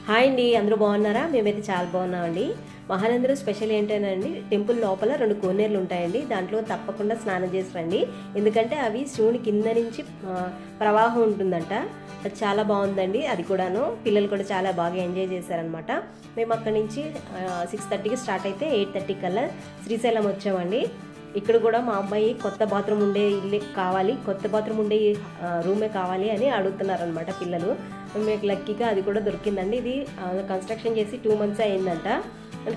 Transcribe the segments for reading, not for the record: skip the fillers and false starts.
Hi అండి, అందరూ బాగున్నారా? మేమైతే చాలా బాగున్నామండి. మహానందిలో స్పెషల్ ఏంటంటే టెంపుల్ లోపల 2 కోనేరులు ఉంటాయండి. దాంట్లో తప్పకుండా స్నానం చేసి రండి. ఎందుకంటే అవి శివుని కింద నుంచి ప్రవాహం ఉంటుందంట. అది చాలా బాగుందండి. అది కూడాను పిల్లలు కూడా చాలా బాగా ఎంజాయ్ చేశారనమాట. మేము అక్కడి నుంచి 6:30కి స్టార్ట్ అయితే 8:30 కల్లా శ్రీశైలం వచ్చామండి. ఇక్కడ కూడా మా అబ్బాయి కొత్త బాత్రూమ్ ఉండే ఇల్లు కావాలి, కొత్త బాత్రూమ్ ఉండే రూమే కావాలి అని అడుగుతున్నారనమాట పిల్లలు. మీకు లక్కీగా అది కూడా దొరికిందండి. ఇది కన్స్ట్రక్షన్ చేసి 2 months అయిందంట,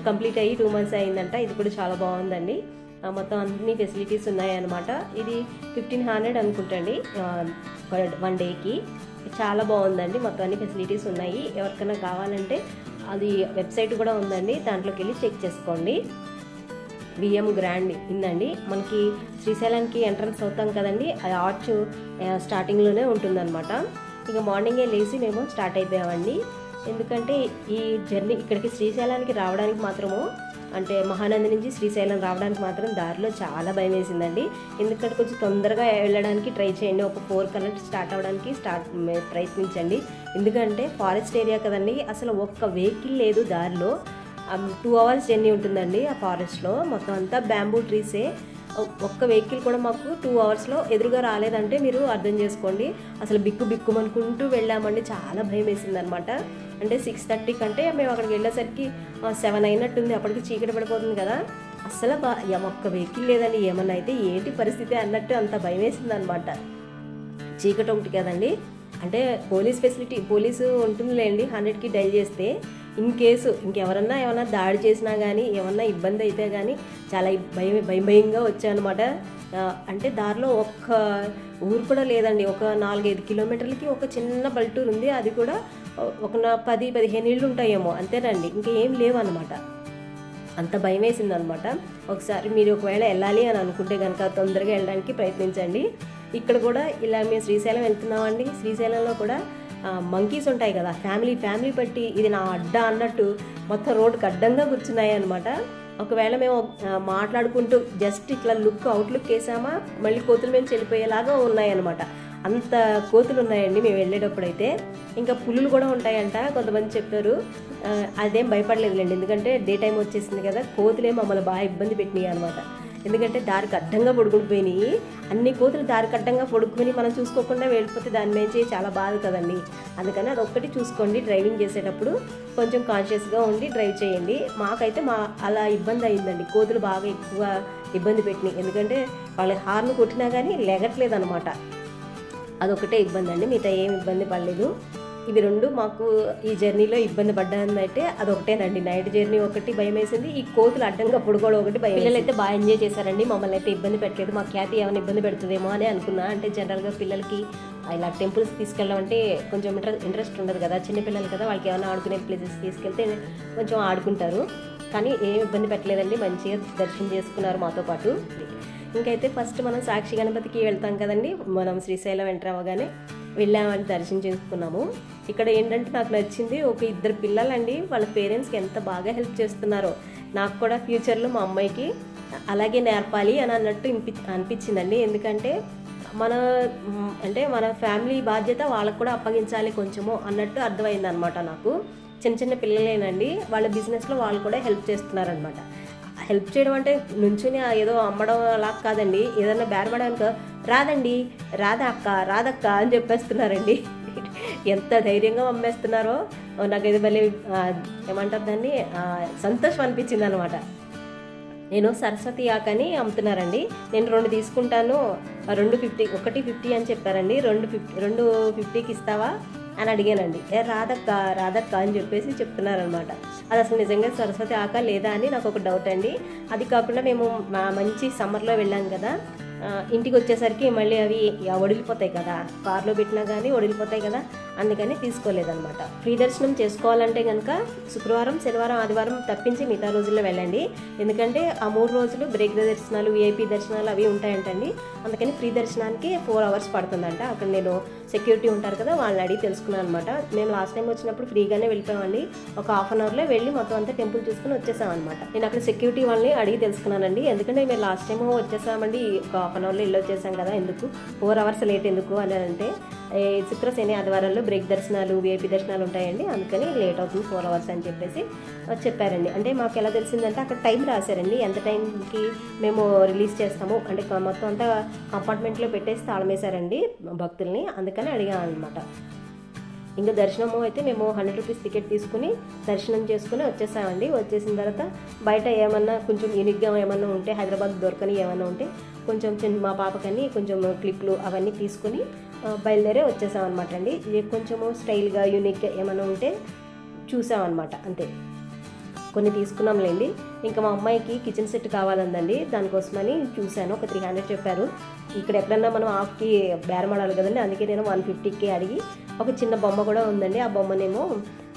కంప్లీట్ అయ్యి 2 months అయిందంట. ఇది కూడా చాలా బాగుందండి. మొత్తం అన్ని ఫెసిలిటీస్ ఉన్నాయన్నమాట. ఇది 1500 అనుకుంటండి 1 డేకి. చాలా బాగుందండి. మొత్తం అన్ని ఫెసిలిటీస్ ఉన్నాయి. ఎవరికైనా కావాలంటే అది వెబ్సైట్ కూడా ఉందండి, దాంట్లోకి వెళ్ళి చెక్ చేసుకోండి. బిఎం గ్రాండ్ ఇందండి. మనకి శ్రీశైలానికి ఎంట్రన్స్ అవుతాం కదండి, అది ఆర్చ్ స్టార్టింగ్లోనే ఉంటుందన్నమాట. ఇక మార్నింగే లేచి మేము స్టార్ట్ అయిపోయామండి. ఎందుకంటే ఈ జర్నీ ఇక్కడికి శ్రీశైలానికి రావడానికి మాత్రము, అంటే మహానంది నుంచి శ్రీశైలం రావడానికి మాత్రం దారిలో చాలా భయం వేసిందండి. ఎందుకంటే కొంచెం తొందరగా వెళ్ళడానికి ట్రై చేయండి. ఒక 4 కల్లా స్టార్ట్ అవ్వడానికి ప్రయత్నించండి. ఎందుకంటే ఫారెస్ట్ ఏరియా కదండి, అసలు ఒక్క వెహికల్ లేదు దారిలో. 2 hours జర్నీ ఉంటుందండి. ఆ ఫారెస్ట్లో మొత్తం అంతా బ్యాంబూ ట్రీసే. ఒక్క వెహికల్ కూడా మాకు 2 hours ఎదురుగా రాలేదంటే మీరు అర్థం చేసుకోండి. అసలు బిక్కుమనుకుంటూ వెళ్ళామండి. చాలా భయం వేసింది అనమాట. అంటే 6:30 కంటే మేము అక్కడికి వెళ్ళేసరికి 7 అయినట్టుంది. అప్పటికి చీకటి పడిపోతుంది కదా. అసలు ఒక్క వెహికల్ లేదండి. ఏమన్నా అయితే ఏంటి పరిస్థితి అన్నట్టు అంత భయం వేసింది అనమాట. చీకటి ఒకటి కదండి. అంటే పోలీసు ఉంటుందిలేండి. 100కి డైల్ చేస్తే ఇన్ కేసు ఇంకెవరన్నా ఏమన్నా దాడి చేసినా కానీ, ఏమన్నా ఇబ్బంది అయితే కానీ చాలా భయంగా వచ్చాయన్నమాట. అంటే దారిలో ఒక్క ఊరు కూడా లేదండి. ఒక 4-5 కిలోమీటర్లకి ఒక చిన్న పల్లెటూరు ఉంది. అది కూడా ఒక 10-15 ఇళ్ళు ఉంటాయేమో, అంతేనండి. ఇంకేం లేవు అనమాట. అంత భయం వేసింది అనమాట. ఒకసారి మీరు ఒకవేళ వెళ్ళాలి అని అనుకుంటే కనుక తొందరగా వెళ్ళడానికి ప్రయత్నించండి. ఇక్కడ కూడా ఇలా మేము శ్రీశైలం వెళ్తున్నామండి. శ్రీశైలంలో కూడా మంకీస్ ఉంటాయి కదా, ఫ్యామిలీ బట్టి ఇది నా అడ్డా అన్నట్టు మొత్తం రోడ్డుకి అడ్డంగా కూర్చున్నాయి అనమాట. ఒకవేళ మేము మాట్లాడుకుంటూ జస్ట్ ఇట్లా అవుట్లుక్ వేసామా, మళ్ళీ కోతుల మీద వెళ్ళిపోయేలాగా ఉన్నాయన్నమాట. అంత కోతులు ఉన్నాయండి మేము వెళ్ళేటప్పుడు అయితే. ఇంకా పులులు కూడా ఉంటాయంట కొంతమంది చెప్పారు. అదేం భయపడలేదులేండి, ఎందుకంటే డే టైం వచ్చేసింది కదా. కోతులే మమ్మల్ని బాగా ఇబ్బంది పెట్టినాయి అనమాట. ఎందుకంటే దారికి అడ్డంగా పొడుకునిపోయినాయి. అన్ని కోతులు దారికి అడ్డంగా పొడుక్కుని మనం చూసుకోకుండా వెళ్ళిపోతే దాని నుంచి చాలా బాధ కదండి. అందుకని అదొక్కటి చూసుకోండి. డ్రైవింగ్ చేసేటప్పుడు కొంచెం కాన్షియస్గా ఉండి డ్రైవ్ చేయండి. మాకైతే అలా ఇబ్బంది అయిందండి. కోతులు బాగా ఎక్కువ ఇబ్బంది పెట్టినాయి. ఎందుకంటే వాళ్ళ హార్న్ కొట్టినా కానీ లెగట్లేదు అనమాట. అదొకటే ఇబ్బంది అండి, మిగతా ఏం ఇబ్బంది పడలేదు. ఇవి 2 మాకు ఈ జర్నీలో ఇబ్బంది పడ్డానంటే అదొకటేనండి. నైట్ జర్నీ ఒకటి భయం వేసింది, ఈ కోతులు అడ్డంగా పొడుకోవడం ఒకటి భయం. పిల్లలు అయితే బాగా ఎంజాయ్ చేశారండి. మమ్మల్ని అయితే ఇబ్బంది పెట్టలేదు. మా ఖ్యాతి ఏమైనా ఇబ్బంది పెడుతుందేమో అని అనుకున్నా. అంటే జనరల్గా పిల్లలకి ఇలా టెంపుల్స్ తీసుకెళ్ళడం అంటే కొంచెం ఇంట్రెస్ట్ ఉండదు కదా. చిన్నపిల్లలు కదా, వాళ్ళకి ఏమైనా ఆడుకునే ప్లేసెస్ తీసుకెళ్తే కొంచెం ఆడుకుంటారు. కానీ ఏం ఇబ్బంది పెట్టలేదండి. మంచిగా దర్శనం చేసుకున్నారు మాతో పాటు. ఇంకైతే ఫస్ట్ మనం సాక్షి గణపతికి వెళ్తాం కదండి. మనం శ్రీశైలం ఎంటర్ అవ్వగానే వెళ్ళామని దర్శనం చేసుకున్నాము. ఇక్కడ ఏంటంటే నాకు నచ్చింది, ఒక 2 పిల్లలండి వాళ్ళ పేరెంట్స్కి ఎంత బాగా హెల్ప్ చేస్తున్నారో. నాకు కూడా ఫ్యూచర్లో మా అమ్మాయికి అలాగే నేర్పాలి అని అన్నట్టు అనిపించిందండి. ఎందుకంటే మన ఫ్యామిలీ బాధ్యత వాళ్ళకు కూడా అప్పగించాలి కొంచెము అన్నట్టు అర్థమైంది అనమాట నాకు. చిన్న పిల్లలేనండి, వాళ్ళ బిజినెస్లో వాళ్ళు కూడా హెల్ప్ చేస్తున్నారనమాట. హెల్ప్ చేయడం అంటే నుంచుని ఏదో అమ్మడం అలా కాదండి. ఏదన్నా బేరపడానుకో రాదక్క అని చెప్పేస్తున్నారండి. ఎంత ధైర్యంగా అమ్మేస్తున్నారో నాకైతే భలే ఏమంటారు దాన్ని, సంతోషం అనిపించింది అనమాట. నేను సరస్వతి ఆకని అమ్ముతున్నారండి. నేను 2 తీసుకుంటాను, 250, ఒకటి 50 అని చెప్పారండి. 250కి ఇస్తావా అని అడిగానండి. రాదక్క అని చెప్పేసి చెప్తున్నారనమాట. అది అసలు నిజంగా సరస్వతి ఆక లేదా అని నాకు ఒక డౌట్ అండి. అది కాకుండా మేము మంచి సమ్మర్లో వెళ్ళాం కదా, ఇంటికి వచ్చేసరికి మళ్ళీ అవి ఒడిలిపోతాయి కదా, కార్లో పెట్టినా కానీ ఒడిలిపోతాయి కదా, అందుకని తీసుకోలేదన్నమాట. ఫ్రీ దర్శనం చేసుకోవాలంటే కనుక శుక్రవారం, శనివారం, ఆదివారం తప్పించి మిగతా రోజుల్లో వెళ్ళండి. ఎందుకంటే ఆ 3 రోజులు బ్రేక్ దర్శనాలు, విఐపి దర్శనాలు అవి ఉంటాయంటండి. అందుకని ఫ్రీ దర్శనానికి 4 hours పడుతుందంట. అక్కడ నేను సెక్యూరిటీ ఉంటారు కదా, వాళ్ళని అడిగి తెలుసుకున్నాను అనమాట. మేము లాస్ట్ టైం వచ్చినప్పుడు ఫ్రీగానే వెళ్ళిపోయామండి. ఒక 1/2 hourలో వెళ్ళి మొత్తం అంతా టెంపుల్ చూసుకుని వచ్చేసాం అనమాట. నేను అక్కడ సెక్యూరిటీ వాళ్ళని అడిగి తెలుసుకున్నానండి. ఎందుకంటే మేము లాస్ట్ టైం వచ్చేసామండి, ఒక 1/2 అవర్లో వచ్చేసాం కదా, ఎందుకు 4 అవర్స్ లేట్ ఎందుకు అని అంటే, శుక్ర శని ఆదివారాల్లో బ్రేక్ దర్శనాలు VIP దర్శనాలు ఉంటాయండి, అందుకని లేట్ అవుతుంది 4 అవర్స్ అని చెప్పేసి చెప్పారండి. అంటే మాకు ఎలా తెలిసిందంటే అక్కడ టైం రాశారండి, ఎంత టైంకి మేము రిలీజ్ చేస్తాము అంటే మొత్తం అంతా కంపార్ట్మెంట్లో పెట్టేసి తాళం వేశారండి భక్తుల్ని, అందుకని అడిగాం అనమాట. ఇంకా దర్శనము అయితే మేము 100 రూపీస్ టికెట్ తీసుకుని దర్శనం చేసుకుని వచ్చేసామండి. వచ్చేసిన తర్వాత బయట ఏమన్నా కొంచెం యూనిక్గా ఏమన్నా ఉంటే, హైదరాబాద్ దొరకని ఏమన్నా ఉంటే కొంచెం మా పాపకని కొంచెం క్లిప్లు అవన్నీ తీసుకుని బయలుదేరే వచ్చేసామన్నమాట అండి. కొంచెము స్టైల్గా యూనిక్గా ఏమన్నా ఉంటే చూసామన్నమాట, అంతే. కొన్ని తీసుకున్నాంలేండి. ఇంకా మా అమ్మాయికి కిచెన్ సెట్ కావాలందండి, దానికోసమని చూశాను. ఒక 300 చెప్పారు. ఇక్కడ ఎక్కడన్నా మనం హాఫ్కి బేరమాడాలి కదండి, అందుకే నేను 150కి అడిగి, ఒక చిన్న బొమ్మ కూడా ఉందండి, ఆ బొమ్మనేమో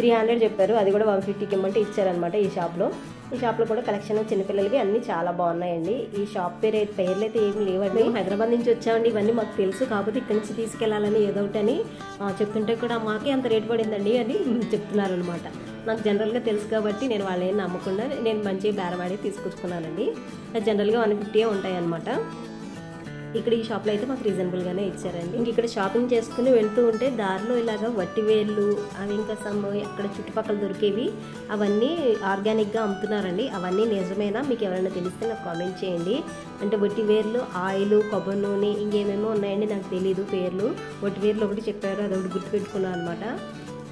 300 చెప్పారు, అది కూడా 150కి ఇమ్మంటే ఇచ్చారనమాట. ఈ షాప్లో కూడా కలెక్షన్ చిన్నపిల్లలవి అన్నీ చాలా బాగున్నాయండి. ఈ షాప్ పేర్లు అయితే ఏమి లేవండి. హైదరాబాద్ నుంచి వచ్చామండి, ఇవన్నీ మాకు తెలుసు, కాకపోతే ఇక్కడి నుంచి తీసుకెళ్లాలని ఏదో ఒకటి అని చెప్తుంటే కూడా మాకే అంత రేటు పడిందండి అని చెప్తున్నారనమాట. నాకు జనరల్గా తెలుసు కాబట్టి నేను వాళ్ళని నమ్మకుండా నేను మంచి బేరవాడి తీసుకొచ్చుకున్నానండి. జనరల్గా 150 ఉంటాయి అనమాట. ఇక్కడ ఈ షాప్లో అయితే మాకు రీజనబుల్గానే ఇచ్చారండి. ఇంక ఇక్కడ షాపింగ్ చేసుకుని వెళ్తూ ఉంటే దారిలో ఇలాగ వట్టివేళ్ళు అవి ఇంకా అక్కడ చుట్టుపక్కల దొరికేవి అవన్నీ ఆర్గానిక్గా అమ్ముతున్నారండి. అవన్నీ నిజమేనా, మీకు ఎవరైనా తెలిస్తే నాకు కామెంట్ చేయండి. అంటే వట్టివేర్లు, ఆయిల్, కొబ్బరి నూనె, ఇంకేమేమో ఉన్నాయండి, నాకు తెలీదు పేర్లు. వట్టివేర్లు ఒకటి చెప్పారు, అదొకటి గుర్తుపెట్టుకున్నాను అనమాట.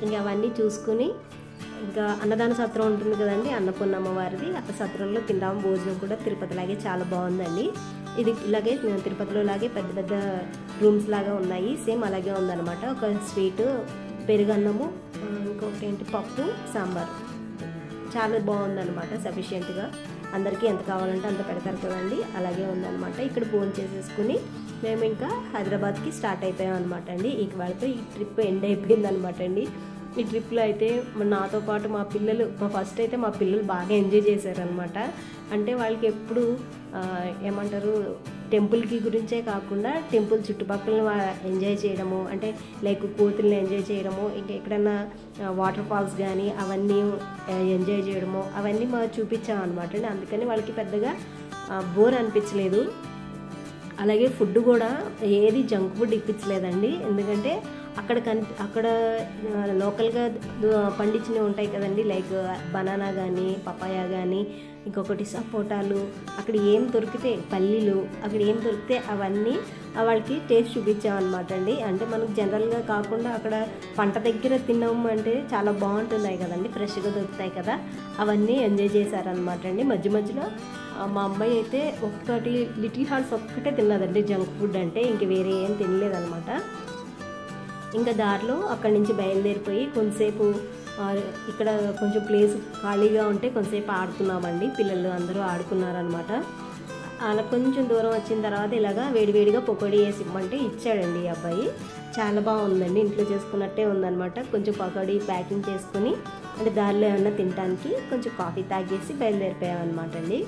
ఇంకా అవన్నీ చూసుకుని ఇంకా అన్నదాన సత్రం ఉంటుంది కదండి, అన్నపూర్ణమ్మ వారిది, ఆ సత్రంలో తింటాము. భోజనం కూడా తిరుపతిలాగే చాలా బాగుందండి. ఇది ఇలాగే తిరుపతిలో లాగే పెద్ద పెద్ద రూమ్స్ లాగా ఉన్నాయి, సేమ్ అలాగే ఉందన్నమాట. ఒక స్వీటు, పెరుగన్నము, ఇంకొకటి ఏంటి పప్పు, సాంబార్, చాలా బాగుందన్నమాట. సఫిషియెంట్గా అందరికీ ఎంత కావాలంటే అంత పెడతారు కదండి, అలాగే ఉందన్నమాట. ఇక్కడ భోజనం చేసేసుకుని మేము ఇంకా హైదరాబాద్కి స్టార్ట్ అయిపోయాం అనమాట అండి. ఇక వాళ్ళతో ఈ ట్రిప్ ఎండ్ అయిపోయింది అనమాట అండి. ఈ ట్రిప్లో అయితే నాతో పాటు మా ఫస్ట్ అయితే మా పిల్లలు బాగా ఎంజాయ్ చేశారనమాట. అంటే వాళ్ళకి ఎప్పుడు ఏమంటారు, టెంపుల్కి గురించే కాకుండా టెంపుల్ చుట్టుపక్కల ఎంజాయ్ చేయడము, అంటే లైక్ కోతుల్ని ఎంజాయ్ చేయడము, ఇంకా ఎక్కడన్నా వాటర్ ఫాల్స్ కానీ అవన్నీ ఎంజాయ్ చేయడము, అవన్నీ మాకు చూపించాం అనమాట అండి. అందుకని వాళ్ళకి పెద్దగా బోర్ అనిపించలేదు. అలాగే ఫుడ్ కూడా ఏది జంక్ ఫుడ్ ఇప్పించలేదండి, ఎందుకంటే అక్కడ లోకల్గా పండించినవి ఉంటాయి కదండి, లైక్ బనానా కానీ, పపాయ కానీ, ఇంకొకటి సపోటాలు, అక్కడ ఏం దొరికితే పల్లీలు, అక్కడ ఏం దొరికితే అవన్నీ వాళ్ళకి టేస్ట్ చూపించామన్నమాట అండి. అంటే మనకు జనరల్గా కాకుండా అక్కడ పంట దగ్గర తిన్నాము అంటే చాలా బాగుంటున్నాయి కదండి, ఫ్రెష్గా దొరుకుతాయి కదా, అవన్నీ ఎంజాయ్ చేశారనమాట అండి. మధ్యలో మా అమ్మాయి అయితే ఒక్కటి లిటిల్ హార్ట్స్ ఒక్కటే తిన్నదండి జంక్ ఫుడ్ అంటే, ఇంక వేరే ఏం తినలేదనమాట. ఇంకా దారిలో అక్కడి నుంచి బయలుదేరిపోయి కొంతసేపు ఇక్కడ కొంచెం ప్లేస్ ఖాళీగా ఉంటే కొంతసేపు ఆడుకున్నామండి. పిల్లలు అందరూ ఆడుకున్నారనమాట. అలా కొంచెం దూరం వచ్చిన తర్వాత ఇలాగా వేడివేడిగా పకోడీ వేసి ఇవ్వమంటే ఇచ్చాడండి ఈ అబ్బాయి. చాలా బాగుందండి, ఇంట్లో చేసుకున్నట్టే ఉందన్నమాట. కొంచెం పకోడీ ప్యాకింగ్ చేసుకుని అంటే దారిలో ఏమన్నా తినడానికి కొంచెం కాఫీ తాగేసి బయలుదేరిపోయామన్నమాట అండి.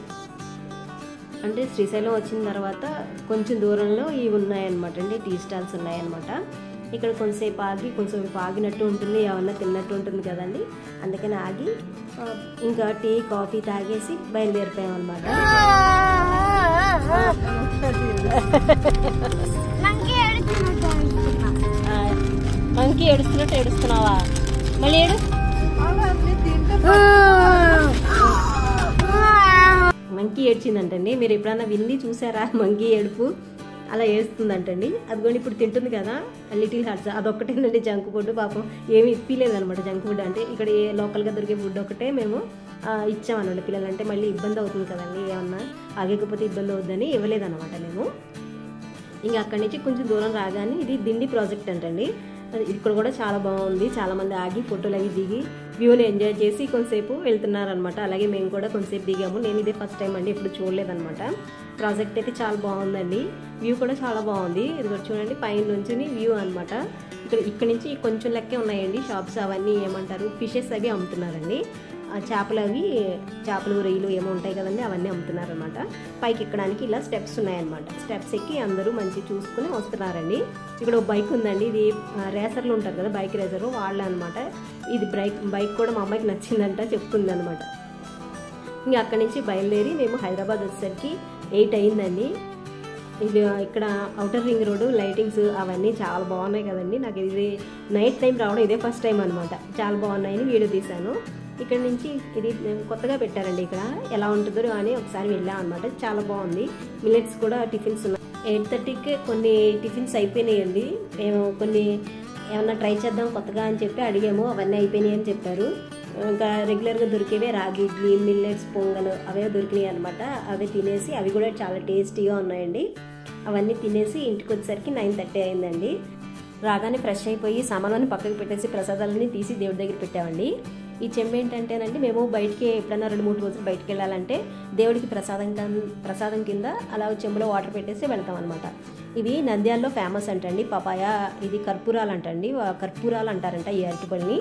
అంటే శ్రీశైలం వచ్చిన తర్వాత కొంచెం దూరంలో ఇవి ఉన్నాయన్నమాట అండి, టీ స్టాల్స్ ఉన్నాయన్నమాట. ఇక్కడ కొంతసేపు ఆగినట్టు ఉంటుంది, ఏమన్నా తిన్నట్టు ఉంటుంది కదండి, అందుకని ఆగి ఇంకా టీ కాఫీ తాగేసి బయలుదేరిపోయామన్నమాట. మంకీ ఏడుస్తున్నట్టు ఏడుస్తున్నావా? మళ్ళీ ఏడు. మంకీ ఏడ్చిందంటండి. మీరు ఎప్పుడన్నా విన్ని చూసారా మంకీ ఏడుపు? అలా ఏడుస్తుందంటండి. అదిగోండి ఇప్పుడు తింటుంది కదా లిటిల్ హార్ట్స్, అదొక్కటేనండి జంక్ ఫుడ్. పాపం ఏమి ఇప్పిలేదనమాట జంక్ ఫుడ్. అంటే ఇక్కడ లోకల్గా దొరికే ఫుడ్ ఒకటే మేము ఇచ్చామన్నమాట. పిల్లలంటే మళ్ళీ ఇబ్బంది అవుతుంది కదండి, ఏమన్నా ఆగకపోతే ఇబ్బంది అవుతుందని ఇవ్వలేదన్నమాట మేము. ఇంకా అక్కడి నుంచి కొంచెం దూరం రాగానే ఇది దిండి ప్రాజెక్ట్ అంటండి. ఇక్కడ కూడా చాలా బాగుంది, చాలామంది ఆగి ఫోటోలు అవి దిగి వ్యూని ఎంజాయ్ చేసి కొంతసేపు వెళ్తున్నారనమాట. అలాగే మేము కూడా కొంతసేపు దిగాము. నేను ఇదే ఫస్ట్ టైం అండి, ఎప్పుడు చూడలేదనమాట. ప్రాజెక్ట్ అయితే చాలా బాగుందండి, వ్యూ కూడా చాలా బాగుంది. ఇది కూడా చూడండి పైన నుంచి వ్యూ అనమాట. ఇక్కడ నుంచి కొంచెం లెక్కే ఉన్నాయండి షాప్స్, అవన్నీ ఏమంటారు ఫిషెస్ అవి అమ్ముతున్నారండి. చేపలు రొయ్యలు ఏమో ఉంటాయి కదండి, అవన్నీ అమ్ముతున్నారనమాట. పైకి ఎక్కడానికి ఇలా స్టెప్స్ ఉన్నాయన్నమాట. స్టెప్స్ ఎక్కి అందరూ మంచి చూసుకుని వస్తున్నారండి. ఇక్కడ ఒక బైక్ ఉందండి, ఇది రేసర్లు ఉంటారు కదా, బైక్ రేసర్ వాళ్ళ అనమాట. ఇది బైక్ కూడా మా అమ్మాయికి నచ్చిందంట, చెప్తుంది అనమాట. ఇంకా అక్కడి నుంచి బయలుదేరి మేము హైదరాబాద్ వచ్చేసరికి 8 అయిందండి. ఇది ఇక్కడ అవుటర్ రింగ్ రోడ్డు లైటింగ్స్ అవన్నీ చాలా బాగున్నాయి కదండి. నాకు ఇది నైట్ టైం రావడం ఇదే ఫస్ట్ టైం అనమాట. చాలా బాగున్నాయని వీడియో తీశాను. ఇక్కడ నుంచి ఇది కొత్తగా పెట్టారండి. ఇక్కడ ఎలా ఉంటుందో అని ఒకసారి వెళ్ళాం అనమాట. చాలా బాగుంది. మిల్లెట్స్ కూడా టిఫిన్స్ ఉన్నాయి. 8:30కి కొన్ని టిఫిన్స్ అయిపోయినాయండి. మేము కొన్ని ఏమన్నా ట్రై చేద్దాం కొత్తగా అని చెప్పి అడిగాము. అవన్నీ అయిపోయినాయి అని చెప్పారు. ఇంకా రెగ్యులర్గా దొరికేవే రాగి ఇడ్లీ, మిల్లెట్స్, పొంగల్ అవే దొరికినాయి అనమాట. అవి తినేసి అవి కూడా చాలా టేస్టీగా ఉన్నాయండి. అవన్నీ తినేసి ఇంటికి వచ్చేసరికి 9:30 అయిందండి. రాగానే ఫ్రెష్ అయిపోయి సామాన్లని పక్కకి పెట్టేసి ప్రసాదాలని తీసి దేవుడి దగ్గర పెట్టామండి. ఈ చెంబు ఏంటంటేనండి, మేము బయటికి ఎప్పుడైనా 2-3 రోజులు బయటికి వెళ్ళాలంటే దేవుడికి ప్రసాదం కింద అలా చెంబులో వాటర్ పెట్టేసి వెళ్తాం అనమాట. ఇవి నంద్యాలలో ఫేమస్ అంటండి. పపాయ, ఇది కర్పూరాలు అంటండి. కర్పూరాలు అంటారంట ఈ అరటిపళ్ళని.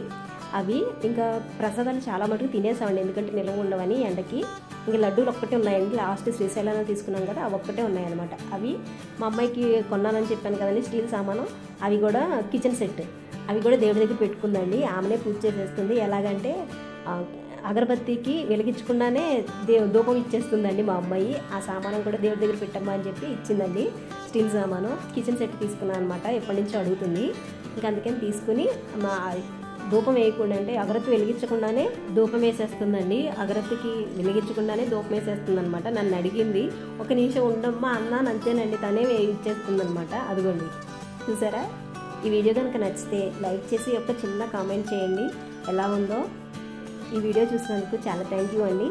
అవి ఇంకా ప్రసాదాలు చాలా మటుకు తినేసామండి, ఎందుకంటే నిల్వ ఉండవని ఎండకి. ఇంకా లడ్డూలు ఒక్కటే ఉన్నాయండి. లాస్ట్ శ్రీశైలంలో తీసుకున్నాం కదా, అవి ఒక్కటే ఉన్నాయన్నమాట. అవి మా అమ్మాయికి కొన్నానని చెప్పాను కదండి, స్టీల్ సామాను. అవి కూడా కిచెన్ సెట్, అవి కూడా దేవుడి దగ్గర పెట్టుకుందండి. ఆమెనే పూజ చేసేస్తుంది. ఎలాగంటే అగరబత్తికి వెలిగించకుండానే ధూపం ఇచ్చేస్తుందండి మా అమ్మాయి. ఆ సామానం కూడా దేవుడి దగ్గర పెట్టమ్మా అని చెప్పి ఇచ్చిందండి. స్టీల్ సామాను కిచెన్ సెట్ తీసుకున్నాను అనమాట. ఎప్పటి నుంచో అడుగుతుంది. ఇంకా అందుకని తీసుకుని మా ధూపం వేయకుండా, అంటే అగరత్తి వెలిగించకుండానే ధూపం వేసేస్తుందండి. అగరత్తికి వెలిగించకుండానే ధూపం వేసేస్తుంది అనమాట. నన్ను అడిగింది, ఒక నిమిషం ఉండమ్మా అన్నాను, అంతేనండి. తనే ఇచ్చేస్తుంది అనమాట. అదిగోండి, చూసారా? ఈ వీడియో కనుక నచ్చితే లైక్ చేసి ఒక చిన్న కామెంట్ చేయండి ఎలా ఉందో. ఈ వీడియో చూసినందుకు చాలా థ్యాంక్ యూ అండి.